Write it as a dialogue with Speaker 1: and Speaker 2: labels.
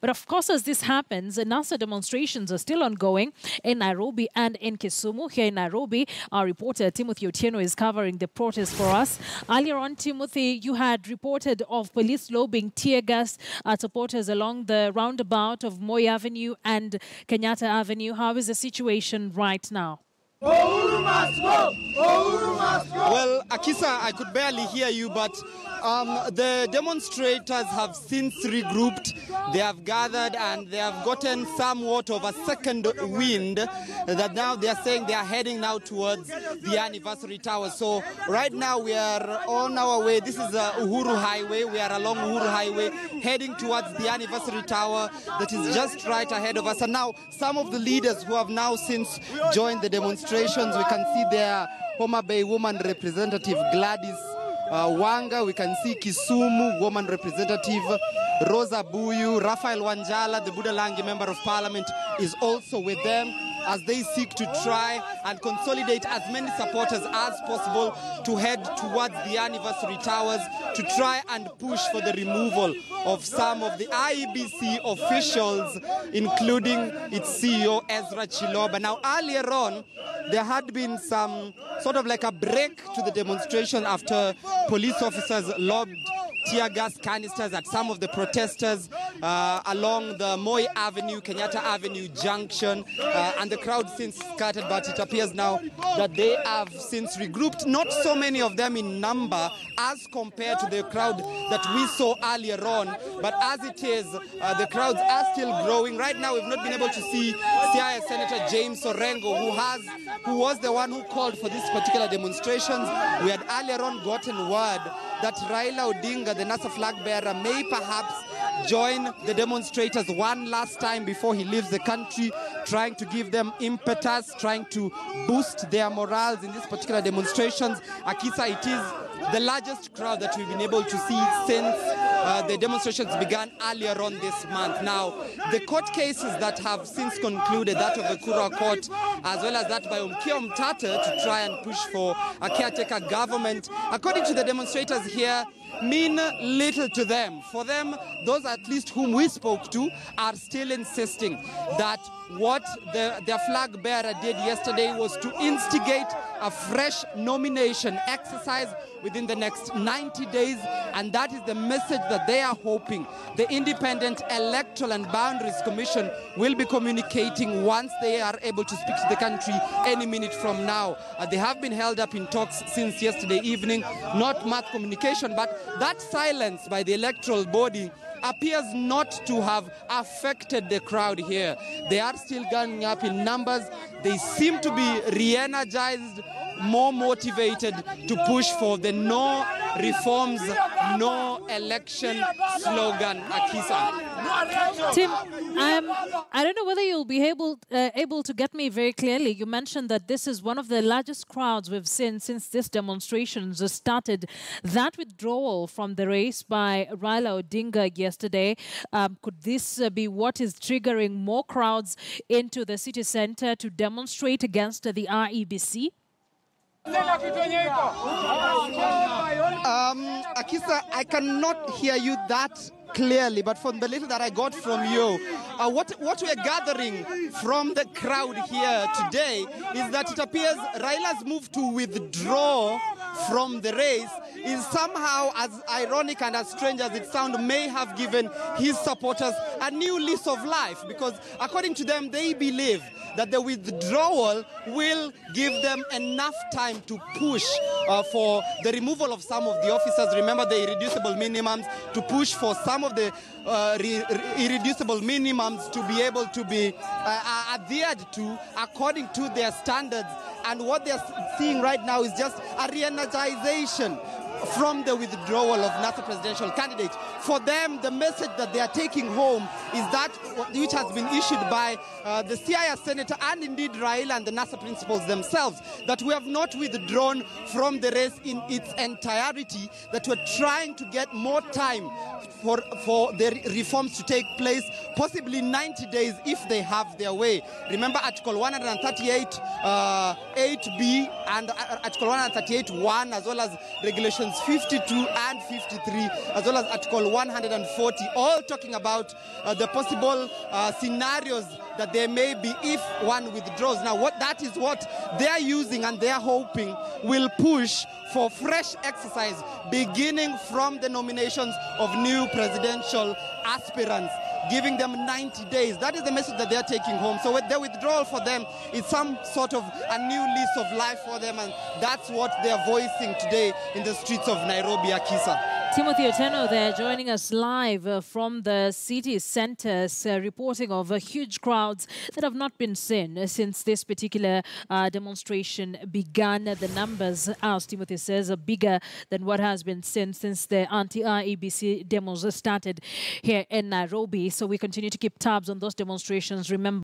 Speaker 1: But of course, as this happens, NASA demonstrations are still ongoing in Nairobi and in Kisumu. Here in Nairobi, our reporter Timothy Otieno is covering the protest for us. Earlier on, Timothy, you had reported of police lobbing tear gas at supporters along the roundabout of Moi Avenue and Kenyatta Avenue. How is the situation right now?
Speaker 2: Well, Akisa, I could barely hear you, but the demonstrators have since regrouped. They have gathered and they have gotten somewhat of a second wind that now they are saying they are heading now towards the anniversary tower. So right now we are on our way. This is Uhuru Highway. We are along Uhuru Highway heading towards the anniversary tower that is just right ahead of us. And now some of the leaders who have now since joined the demonstrations, we can see there Homa Bay woman representative Gladys Wanga, we can see Kisumu woman representative Rosa Buyu, Raphael Wanjala, the Budalangi member of parliament, is also with them as they seek to try and consolidate as many supporters as possible to head towards the anniversary towers to try and push for the removal of some of the IEBC officials, including its CEO, Ezra Chiloba. Now, earlier on, there had been some sort of like a break to the demonstration after police officers lobbed tear gas canisters at some of the protesters along the Moi Avenue, Kenyatta Avenue junction, and the crowd since scattered, but it appears now that they have since regrouped. Not so many of them in number as compared to the crowd that we saw earlier on, but as it is, the crowds are still growing. Right now, we've not been able to see Siaya Senator James Orengo, who was the one who called for these particular demonstrations. We had earlier on gotten word that Raila Odinga, the NASA flag bearer, may perhaps join the demonstrators one last time before he leaves the country, trying to give them impetus, trying to boost their morals in these particular demonstrations. Akisa, it is the largest crowd that we've been able to see since the demonstrations began earlier on this month. Now, the court cases that have since concluded, that of the Kura Court, as well as that by Umkia Mtata to try and push for a caretaker government, according to the demonstrators here, mean little to them. For them, those at least whom we spoke to are still insisting that what their flag bearer did yesterday was to instigate a fresh nomination exercise within the next 90 days, and that is the message that they are hoping the Independent Electoral and Boundaries Commission will be communicating once they are able to speak to the country any minute from now. They have been held up in talks since yesterday evening, not much communication, but that silence by the electoral body appears not to have affected the crowd here. They are still going up in numbers. They seem to be re-energized, more motivated to push for the no reforms, no election slogan, Akisa.
Speaker 1: Tim, I don't know whether you'll be able to get me very clearly. You mentioned that this is one of the largest crowds we've seen since this demonstrations started. That withdrawal from the race by Raila Odinga yesterday, could this be what is triggering more crowds into the city center to demonstrate against the IEBC?
Speaker 2: Akisa, I cannot hear you that clearly, but from the little that I got from you, what we're gathering from the crowd here today is that it appears Raila's move to withdraw from the race is somehow, as ironic and as strange as it sounds, may have given his supporters a new lease of life, because according to them, they believe that the withdrawal will give them enough time to push for the removal of some of the officers. Remember the irreducible minimums, to push for some of the irreducible minimums to be able to be adhered to according to their standards. And what they're seeing right now is just a re-energization from the withdrawal of NASA presidential candidate. For them, the message that they are taking home is that which has been issued by the Siaya Senator and indeed Raila and the NASA principals themselves, that we have not withdrawn from the race in its entirety, that we're trying to get more time for the reforms to take place, possibly 90 days if they have their way. Remember Article 138 8B and Article 138 1, as well as Regulations Articles 52 and 53, as well as Article 140, all talking about the possible scenarios that there may be if one withdraws. Now, that is what they're using, and they're hoping will push for fresh exercise beginning from the nominations of new presidential aspirants, giving them 90 days. That is the message that they're taking home. So the withdrawal for them is some sort of a new lease of life for them, and that's what they're voicing today in the streets of Nairobi, Akisa.
Speaker 1: Timothy Otieno there joining us live from the city centres, reporting of huge crowds that have not been seen since this particular demonstration began. The numbers, as Timothy says, are bigger than what has been seen since the anti-IEBC demos started here in Nairobi. So we continue to keep tabs on those demonstrations. Remember,